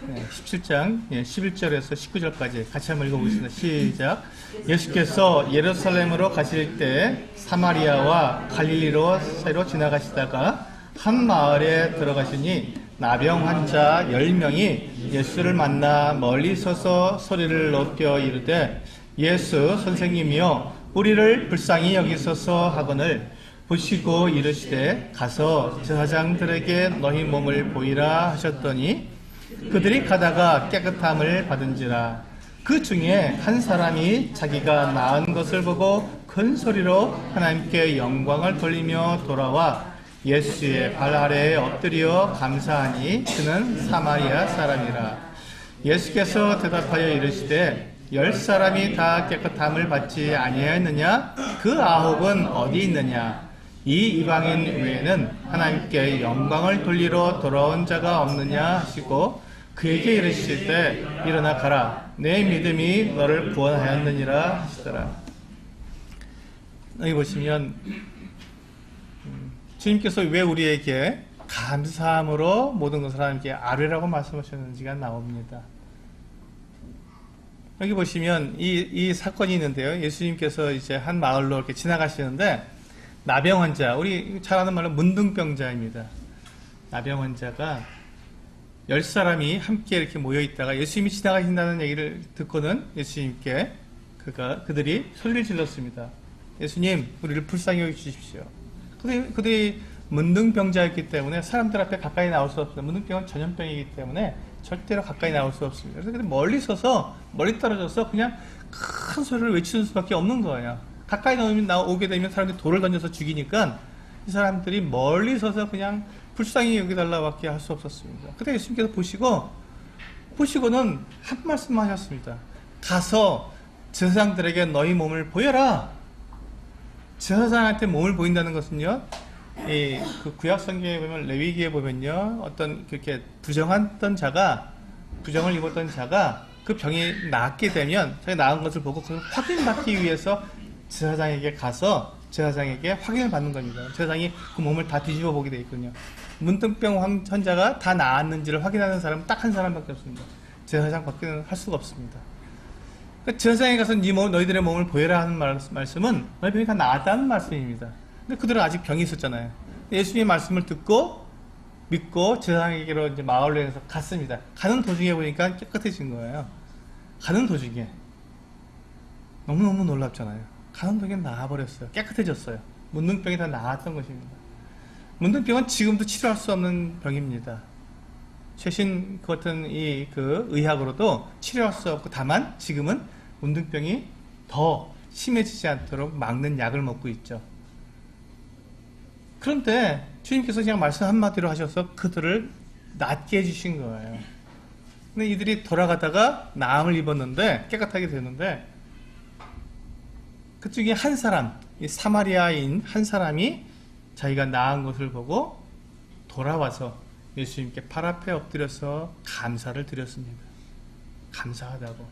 네, 17장 11절에서 19절까지 같이 한번 읽어보겠습니다. 시작. 예수께서 예루살렘으로 가실 때 사마리아와 갈릴리로 새로 지나가시다가 한 마을에 들어가시니 나병 환자 10명이 예수를 만나 멀리 서서 소리를 높여 이르되 예수 선생님이여 우리를 불쌍히 여기소서 하거늘 보시고 이르시되 가서 제사장들에게 너희 몸을 보이라 하셨더니 그들이 가다가 깨끗함을 받은지라. 그 중에 한 사람이 자기가 나은 것을 보고 큰 소리로 하나님께 영광을 돌리며 돌아와 예수의 발 아래에 엎드려 감사하니 그는 사마리아 사람이라. 예수께서 대답하여 이르시되 10사람이 다 깨끗함을 받지 아니하였느냐? 그 9은 어디 있느냐? 이 이방인 외에는 하나님께 영광을 돌리러 돌아온 자가 없느냐 하시고 그에게 이르실 때 일어나 가라 내 믿음이 너를 구원하였느니라 하시더라. 여기 보시면 주님께서 왜 우리에게 감사함으로 모든 것을 하나님께 아뢰라고 말씀하셨는지가 나옵니다. 여기 보시면 이 사건이 있는데요. 예수님께서 이제 한 마을로 이렇게 지나가시는데 나병 환자, 우리 잘 아는 말로 문둥병자입니다. 나병 환자가 10사람이 함께 이렇게 모여 있다가 예수님이 지나가신다는 얘기를 듣고는 예수님께 그들이 소리를 질렀습니다. 예수님, 우리를 불쌍히 여기주십시오. 그들이 문둥병자였기 때문에 사람들 앞에 가까이 나올 수 없습니다. 문둥병은 전염병이기 때문에 절대로 가까이 나올 수 없습니다. 그래서 멀리 떨어져서 그냥 큰 소리를 외치는 수밖에 없는 거예요. 가까이 오게 되면 사람들이 돌을 던져서 죽이니까 이 사람들이 멀리 서서 그냥 불쌍히 여기달라고밖에 할 수 없었습니다. 그때 예수님께서 보시고는 한 말씀만 하셨습니다. 가서 제사장들에게 너희 몸을 보여라. 제사장한테 몸을 보인다는 것은요, 그 구약 성경에 보면 레위기에 보면요, 어떤 그렇게 부정을 입었던 자가 그 병이 낫게 되면 자기 나은 것을 보고 그걸 확인받기 위해서 제사장에게 가서 제사장에게 확인을 받는 겁니다. 제사장이 그 몸을 다 뒤집어 보게 되어 있거든요. 문둥병 환자가 다 나았는지를 확인하는 사람은 딱 한 사람밖에 없습니다. 제사장밖에는 할 수가 없습니다. 그러니까 제사장에 가서 너희들의 몸을 보여라 하는 말씀은 너희 병이 다 나았다는 말씀입니다. 근데 그들은 아직 병이 있었잖아요. 예수님의 말씀을 듣고 믿고 제사장에게로 이제 마을로 해서 갔습니다. 가는 도중에 보니까 깨끗해진 거예요. 가는 도중에 너무너무 놀랍잖아요. 가는 도중에 나아버렸어요. 깨끗해졌어요. 문둥병이 다 나았던 것입니다. 문둥병은 지금도 치료할 수 없는 병입니다. 최신 같은 의학으로도 치료할 수 없고, 다만 지금은 문둥병이 더 심해지지 않도록 막는 약을 먹고 있죠. 그런데 주님께서 그냥 말씀 한마디로 하셔서 그들을 낫게 해주신 거예요. 근데 이들이 돌아가다가 나음을 입었는데 깨끗하게 되는데 그중에 한 사람, 이 사마리아인 한 사람이 자기가 나은 것을 보고 돌아와서 예수님께 팔 앞에 엎드려서 감사를 드렸습니다. 감사하다고.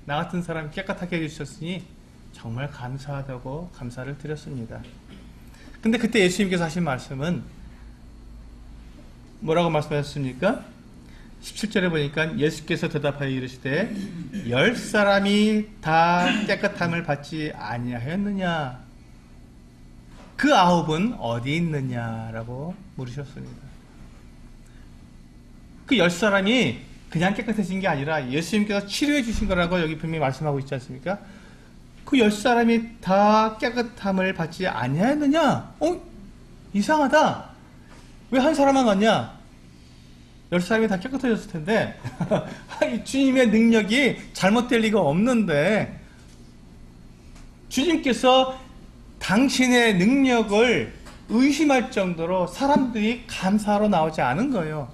나 같은 사람 깨끗하게 해주셨으니 정말 감사하다고 감사를 드렸습니다. 근데 그때 예수님께서 하신 말씀은 뭐라고 말씀하셨습니까? 17절에 보니까 예수께서 대답하여 이르시되 10사람이 다 깨끗함을 받지 아니하였느냐? 그 9은 어디 있느냐라고 물으셨습니다. 그 10사람이 그냥 깨끗해진 게 아니라 예수님께서 치료해 주신 거라고 여기 분명히 말씀하고 있지 않습니까? 그 10사람이 다 깨끗함을 받지 아니하였느냐? 이상하다. 왜 한 사람만 왔냐? 10사람이 다 깨끗해졌을 텐데 주님의 능력이 잘못될 리가 없는데 주님께서 당신의 능력을 의심할 정도로 사람들이 감사하러 나오지 않은 거예요.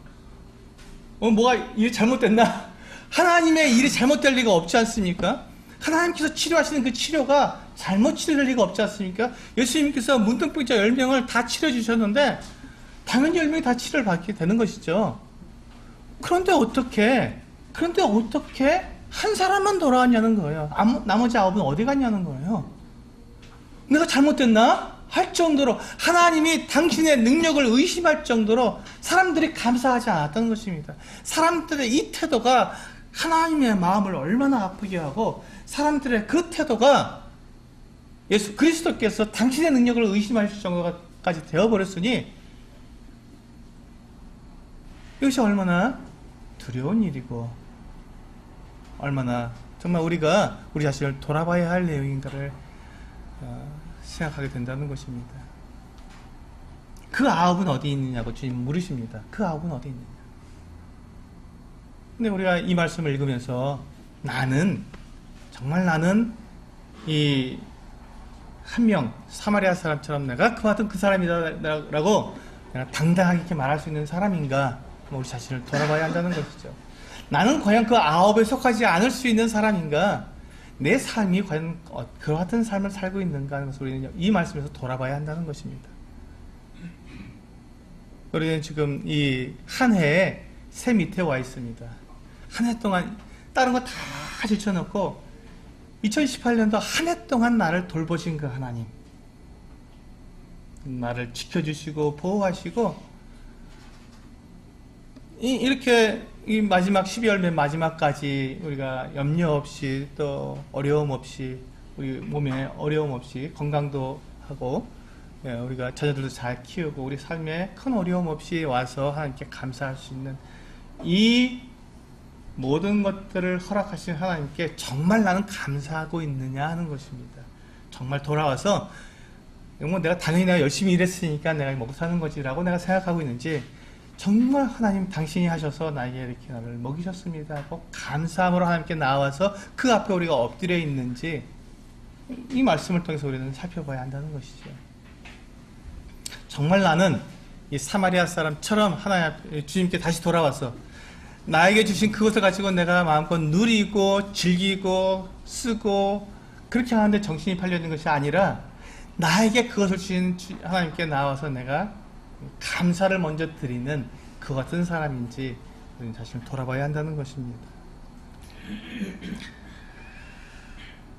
뭐가 일이 잘못됐나? 하나님의 일이 잘못될 리가 없지 않습니까? 하나님께서 치료하시는 그 치료가 잘못 치료될 리가 없지 않습니까? 예수님께서 문둥병자 10명을 다 치료해 주셨는데 당연히 10명이 다 치료를 받게 되는 것이죠. 그런데 어떻게 한 사람만 돌아왔냐는 거예요. 나머지 9은 어디 갔냐는 거예요. 내가 잘못됐나? 할 정도로 하나님이 당신의 능력을 의심할 정도로 사람들이 감사하지 않았다는 것입니다. 사람들의 이 태도가 하나님의 마음을 얼마나 아프게 하고 사람들의 그 태도가 예수 그리스도께서 당신의 능력을 의심하실 정도까지 되어버렸으니 이것이 얼마나 두려운 일이고 얼마나 정말 우리가 우리 자신을 돌아봐야 할 내용인가를 생각하게 된다는 것입니다. 그 9은 어디 있느냐고 주님 물으십니다. 그 9은 어디 있느냐. 근데 우리가 이 말씀을 읽으면서 정말 나는 이 한 명 사마리아 사람처럼 내가 그와 같은 그 사람이다 라고 내가 당당하게 이렇게 말할 수 있는 사람인가, 우리 자신을 돌아봐야 한다는 것이죠. 나는 과연 그 9에 속하지 않을 수 있는 사람인가, 내 삶이 과연 그와 같은 삶을 살고 있는가 하는 것을 우리는 이 말씀에서 돌아봐야 한다는 것입니다. 우리는 지금 이 한 해에 새 밑에 와 있습니다. 한 해 동안 다른 거 다 제쳐놓고 2018년도 한 해 동안 나를 돌보신 그 하나님, 나를 지켜주시고 보호하시고 이렇게 이 마지막 12월 맨 마지막까지 우리가 염려 없이 또 어려움 없이 우리 몸에 어려움 없이 건강도 하고 우리가 자녀들도 잘 키우고 우리 삶에 큰 어려움 없이 와서 하나님께 감사할 수 있는 이 모든 것들을 허락하신 하나님께 정말 나는 감사하고 있느냐 하는 것입니다. 정말 돌아와서 내가 당연히 내가 열심히 일했으니까 내가 먹고 사는 거지라고 내가 생각하고 있는지, 정말 하나님 당신이 하셔서 나에게 이렇게 나를 먹이셨습니다 하고 감사함으로 하나님께 나와서 그 앞에 우리가 엎드려 있는지 이 말씀을 통해서 우리는 살펴봐야 한다는 것이죠. 정말 나는 이 사마리아 사람처럼 하나님 주님께 다시 돌아와서 나에게 주신 그것을 가지고 내가 마음껏 누리고 즐기고 쓰고 그렇게 하는데 정신이 팔려있는 것이 아니라 나에게 그것을 주신 하나님께 나와서 내가 감사를 먼저 드리는 그 같은 사람인지 우리는 자신을 돌아봐야 한다는 것입니다.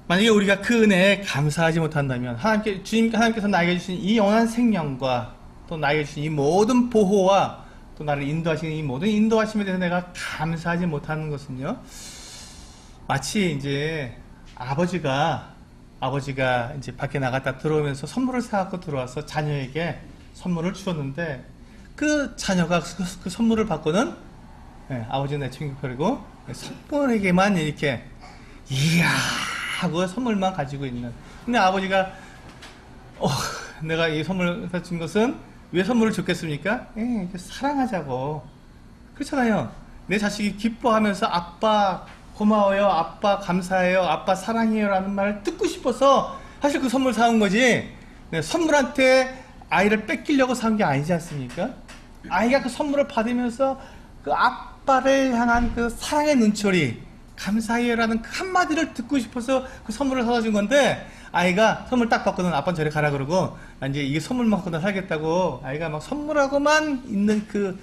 만약에 우리가 그 은혜에 감사하지 못한다면 하나님께서 나에게 주신 이 영원한 생명과 또 나에게 주신 이 모든 보호와 또 나를 인도하시는 이 모든 인도하심에 대해서 내가 감사하지 못하는 것은요, 마치 이제 아버지가 이제 밖에 나갔다 들어오면서 선물을 사갖고 들어와서 자녀에게 선물을 주었는데 그 자녀가 그 선물을 받고는 아버지는 내팽개펴리고 선물에게만 이렇게 이야 하고 선물만 가지고 있는. 근데 아버지가 내가 이 선물을 준 것은 왜 선물을 줬겠습니까? 사랑하자고. 그렇잖아요. 내 자식이 기뻐하면서 아빠 고마워요, 아빠 감사해요, 아빠 사랑해요 라는 말을 듣고 싶어서 사실 그 선물 사온 거지, 선물한테 아이를 뺏기려고 사온 게 아니지 않습니까? 아이가 그 선물을 받으면서 그 아빠를 향한 그 사랑의 눈초리, 감사해요라는 그 한마디를 듣고 싶어서 그 선물을 사다 준 건데, 아이가 선물 딱 받고는 아빠는 저리 가라 그러고, 나 이제 이게 선물만 갖고 나 살겠다고 아이가 막 선물하고만 있는 그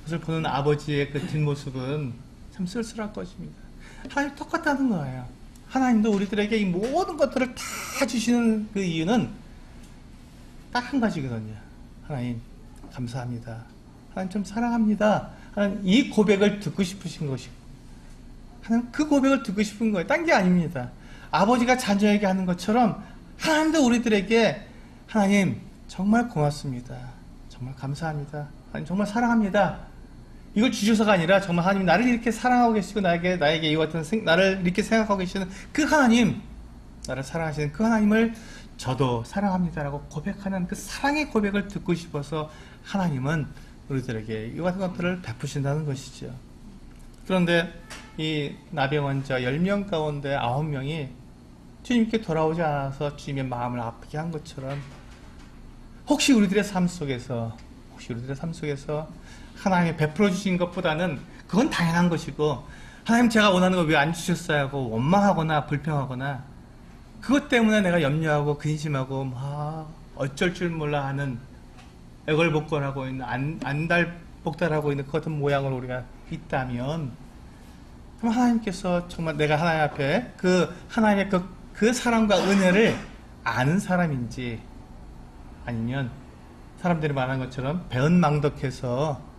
것을 보는 아버지의 그 뒷모습은 참 쓸쓸할 것입니다. 하나님 똑같다는 거예요. 하나님도 우리들에게 이 모든 것들을 다 주시는 그 이유는 딱 한 가지거든요. 하나님 감사합니다. 하나님 좀 사랑합니다. 하나님 이 고백을 듣고 싶으신 것이고, 하나님 그 고백을 듣고 싶은 거예요. 딴 게 아닙니다. 아버지가 자녀에게 하는 것처럼 하나님도 우리들에게 하나님 정말 고맙습니다. 정말 감사합니다. 하나님 정말 사랑합니다. 이걸 주셔서가 아니라 정말 하나님 나를 이렇게 사랑하고 계시고 나에게 이와 같은 나를 이렇게 생각하고 계시는 그 하나님, 나를 사랑하시는 그 하나님을 저도 사랑합니다라고 고백하는 그 사랑의 고백을 듣고 싶어서 하나님은 우리들에게 이와 같은 것들을 베푸신다는 것이죠. 그런데 이 나병환자 10명 가운데 9명이 주님께 돌아오지 않아서 주님의 마음을 아프게 한 것처럼, 혹시 우리들의 삶 속에서 하나님이 베풀어 주신 것보다는 그건 당연한 것이고, 하나님 제가 원하는 거 왜 안 주셨어요 하고 원망하거나 불평하거나, 그것 때문에 내가 염려하고 근심하고 막 어쩔 줄 몰라 하는, 애걸복걸하고 있는, 안달복달하고 있는 그 같은 모양으로 우리가 있다면, 그럼 하나님께서 정말 내가 하나님 앞에 그 하나님의 그 사랑과 은혜를 아는 사람인지, 아니면 사람들이 말하는 것처럼 배은망덕해서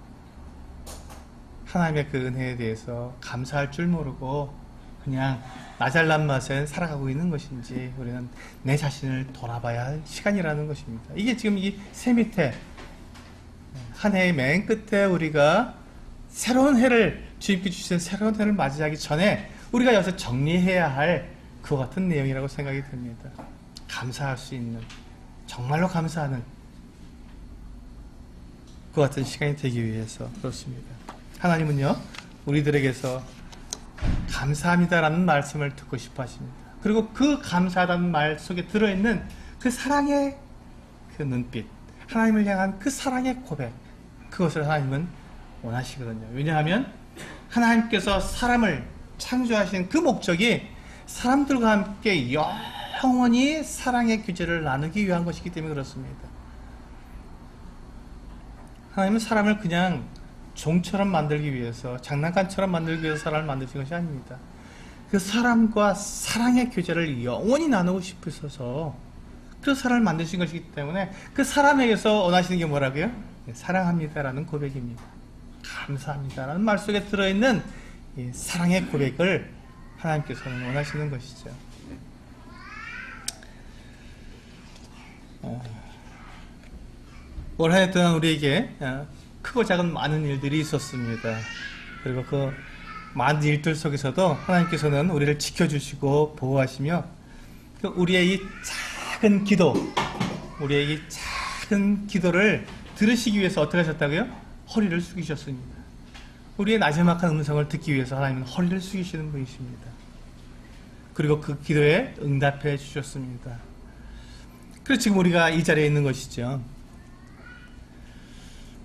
하나님의 그 은혜에 대해서 감사할 줄 모르고 그냥 나 잘난 맛에 살아가고 있는 것인지, 우리는 내 자신을 돌아봐야 할 시간이라는 것입니다. 이게 지금 이 새 밑에 한 해의 맨 끝에 우리가 새로운 해를, 주님께 주신 새로운 해를 맞이하기 전에 우리가 여기서 정리해야 할 그와 같은 내용이라고 생각이 듭니다. 감사할 수 있는, 정말로 감사하는 그 같은 시간이 되기 위해서 그렇습니다. 하나님은요, 우리들에게서 감사합니다라는 말씀을 듣고 싶어 하십니다. 그리고 그 감사하다는 말 속에 들어있는 그 사랑의 그 눈빛, 하나님을 향한 그 사랑의 고백, 그것을 하나님은 원하시거든요. 왜냐하면 하나님께서 사람을 창조하신 그 목적이 사람들과 함께 영원히 사랑의 규제를 나누기 위한 것이기 때문에 그렇습니다. 하나님은 사람을 그냥 종처럼 만들기 위해서, 장난감처럼 만들기 위해서 사람을 만드신 것이 아닙니다. 그 사람과 사랑의 교제를 영원히 나누고 싶으셔서 그 사람을 만드신 것이기 때문에 그 사람에게서 원하시는 게 뭐라고요? 사랑합니다라는 고백입니다. 감사합니다라는 말 속에 들어있는 이 사랑의 고백을 하나님께서는 원하시는 것이죠. 올 한 해 동안 우리에게 크고 작은 많은 일들이 있었습니다. 그리고 그 많은 일들 속에서도 하나님께서는 우리를 지켜주시고 보호하시며, 우리의 이 작은 기도, 우리의 이 작은 기도를 들으시기 위해서 어떻게 하셨다고요? 허리를 숙이셨습니다. 우리의 나지막한 음성을 듣기 위해서 하나님은 허리를 숙이시는 분이십니다. 그리고 그 기도에 응답해 주셨습니다. 그래서 지금 우리가 이 자리에 있는 것이죠.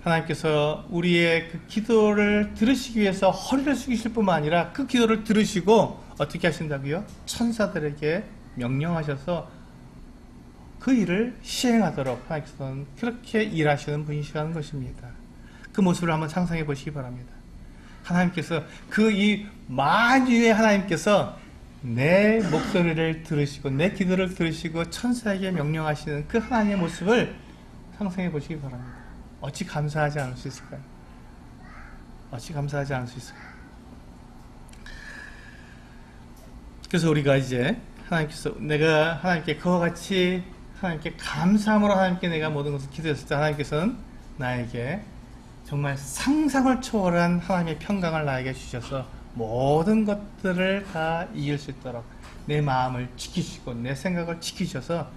하나님께서 우리의 그 기도를 들으시기 위해서 허리를 숙이실 뿐만 아니라 그 기도를 들으시고 어떻게 하신다고요? 천사들에게 명령하셔서 그 일을 시행하도록 하나님께서는 그렇게 일하시는 분이시라는 것입니다. 그 모습을 한번 상상해 보시기 바랍니다. 하나님께서 그 이 만유의 하나님께서 내 목소리를 들으시고 내 기도를 들으시고 천사에게 명령하시는 그 하나님의 모습을 상상해 보시기 바랍니다. 어찌 감사하지 않을 수 있을까요? 어찌 감사하지 않을 수 있을까요? 그래서 우리가 이제 하나님께서, 내가 하나님께 그와 같이 하나님께 감사함으로 하나님께 내가 모든 것을 기도했을 때 하나님께서는 나에게 정말 상상을 초월한 하나님의 평강을 나에게 주셔서 모든 것들을 다 이길 수 있도록 내 마음을 지키시고 내 생각을 지키셔서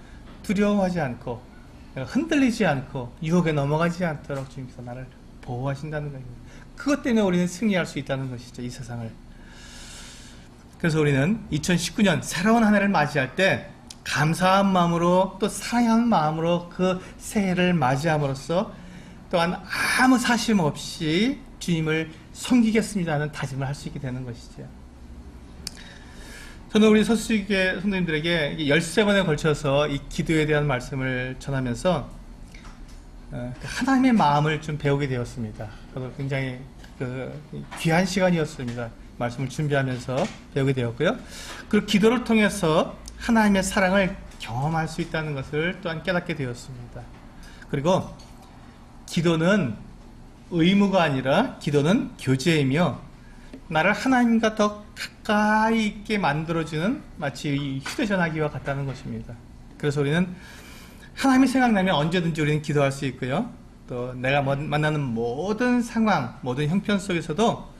두려워하지 않고 내가 흔들리지 않고 유혹에 넘어가지 않도록 주님께서 나를 보호하신다는 것입니다. 그것 때문에 우리는 승리할 수 있다는 것이죠, 이 세상을. 그래서 우리는 2019년 새로운 한 해를 맞이할 때 감사한 마음으로 또 사랑하는 마음으로 그 새해를 맞이함으로써 또한 아무 사심 없이 주님을 섬기겠습니다 하는 다짐을 할 수 있게 되는 것이죠. 저는 우리 서수교회 성도님들에게 13번에 걸쳐서 이 기도에 대한 말씀을 전하면서 하나님의 마음을 좀 배우게 되었습니다. 저도 굉장히 귀한 시간이었습니다. 말씀을 준비하면서 배우게 되었고요. 그리고 기도를 통해서 하나님의 사랑을 경험할 수 있다는 것을 또한 깨닫게 되었습니다. 그리고 기도는 의무가 아니라 기도는 교제이며 나를 하나님과 더 가까이 있게 만들어주는 마치 이 휴대전화기와 같다는 것입니다. 그래서 우리는 하나님이 생각나면 언제든지 우리는 기도할 수 있고요. 또 내가 만나는 모든 상황, 모든 형편 속에서도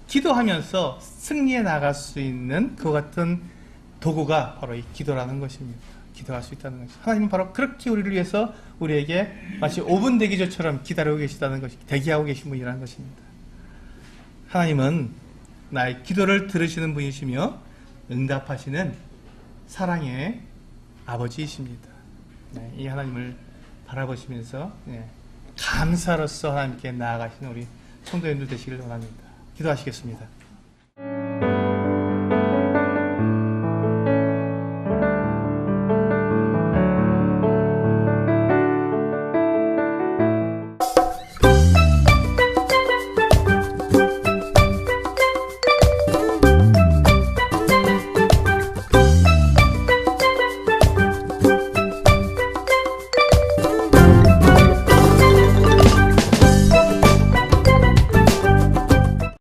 기도하면서 승리해 나갈 수 있는 그와 같은 도구가 바로 이 기도라는 것입니다. 기도할 수 있다는 것입니다. 하나님은 바로 그렇게 우리를 위해서 우리에게 마치 5분 대기조처럼 기다리고 계시다는 것이, 대기하고 계신 분이라는 것입니다. 하나님은 나의 기도를 들으시는 분이시며 응답하시는 사랑의 아버지이십니다. 이 하나님을 바라보시면서 감사로서 하나님께 나아가시는 우리 성도님들 되시길 원합니다. 기도하시겠습니다.